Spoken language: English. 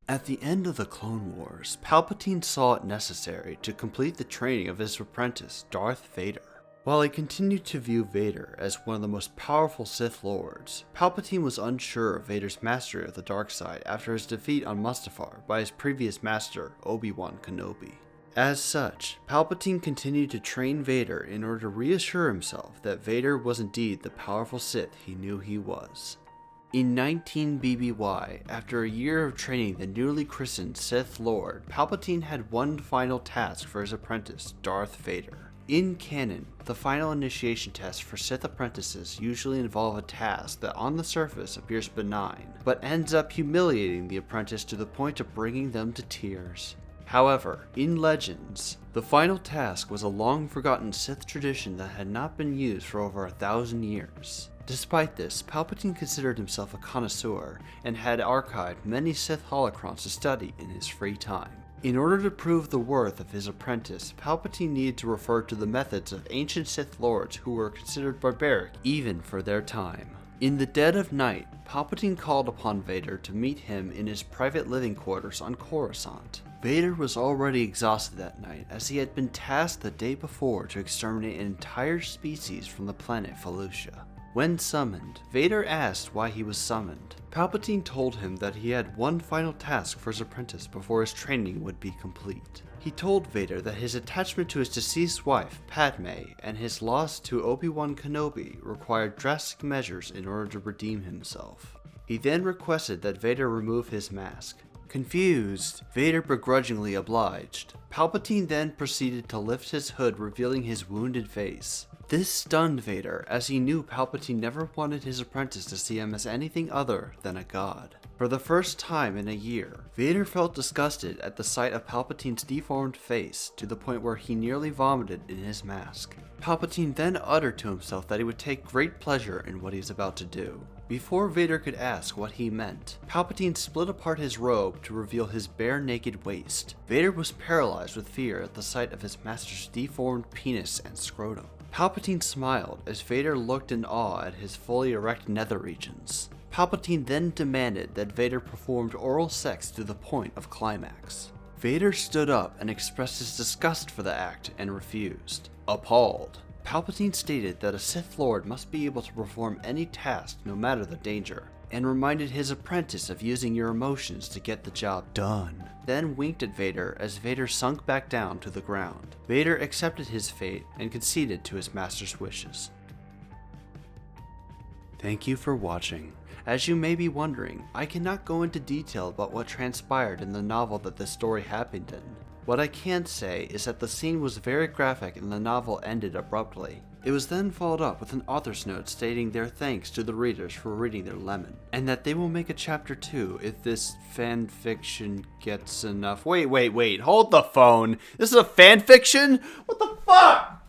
At the end of the Clone Wars, Palpatine saw it necessary to complete the training of his apprentice, Darth Vader. While he continued to view Vader as one of the most powerful Sith Lords, Palpatine was unsure of Vader's mastery of the dark side after his defeat on Mustafar by his previous master, Obi-Wan Kenobi. As such, Palpatine continued to train Vader in order to reassure himself that Vader was indeed the powerful Sith he knew he was. In 19 BBY, after a year of training the newly christened Sith Lord, Palpatine had one final task for his apprentice, Darth Vader. In canon, the final initiation tests for Sith apprentices usually involve a task that on the surface appears benign, but ends up humiliating the apprentice to the point of bringing them to tears. However, in Legends, the final task was a long-forgotten Sith tradition that had not been used for over 1,000 years. Despite this, Palpatine considered himself a connoisseur and had archived many Sith holocrons to study in his free time. In order to prove the worth of his apprentice, Palpatine needed to refer to the methods of ancient Sith Lords who were considered barbaric even for their time. In the dead of night, Palpatine called upon Vader to meet him in his private living quarters on Coruscant. Vader was already exhausted that night as he had been tasked the day before to exterminate an entire species from the planet Felucia. When summoned, Vader asked why he was summoned. Palpatine told him that he had one final task for his apprentice before his training would be complete. He told Vader that his attachment to his deceased wife, Padme, and his loss to Obi-Wan Kenobi required drastic measures in order to redeem himself. He then requested that Vader remove his mask. Confused, Vader begrudgingly obliged. Palpatine then proceeded to lift his hood, revealing his wounded face. This stunned Vader, as he knew Palpatine never wanted his apprentice to see him as anything other than a god. For the first time in a year, Vader felt disgusted at the sight of Palpatine's deformed face to the point where he nearly vomited in his mask. Palpatine then uttered to himself that he would take great pleasure in what he was about to do. Before Vader could ask what he meant, Palpatine split apart his robe to reveal his bare naked waist. Vader was paralyzed with fear at the sight of his master's deformed penis and scrotum. Palpatine smiled as Vader looked in awe at his fully erect nether regions. Palpatine then demanded that Vader performed oral sex to the point of climax. Vader stood up and expressed his disgust for the act and refused. Appalled, Palpatine stated that a Sith Lord must be able to perform any task no matter the danger, and reminded his apprentice of using your emotions to get the job done. Then winked at Vader as Vader sunk back down to the ground. Vader accepted his fate and conceded to his master's wishes. Thank you for watching. As you may be wondering, I cannot go into detail about what transpired in the novel that this story happened in. What I can say is that the scene was very graphic and the novel ended abruptly. It was then followed up with an author's note stating their thanks to the readers for reading their lemon, and that they will make a chapter 2 if this fanfiction gets enough. Wait, hold the phone! This is a fanfiction? What the fuck?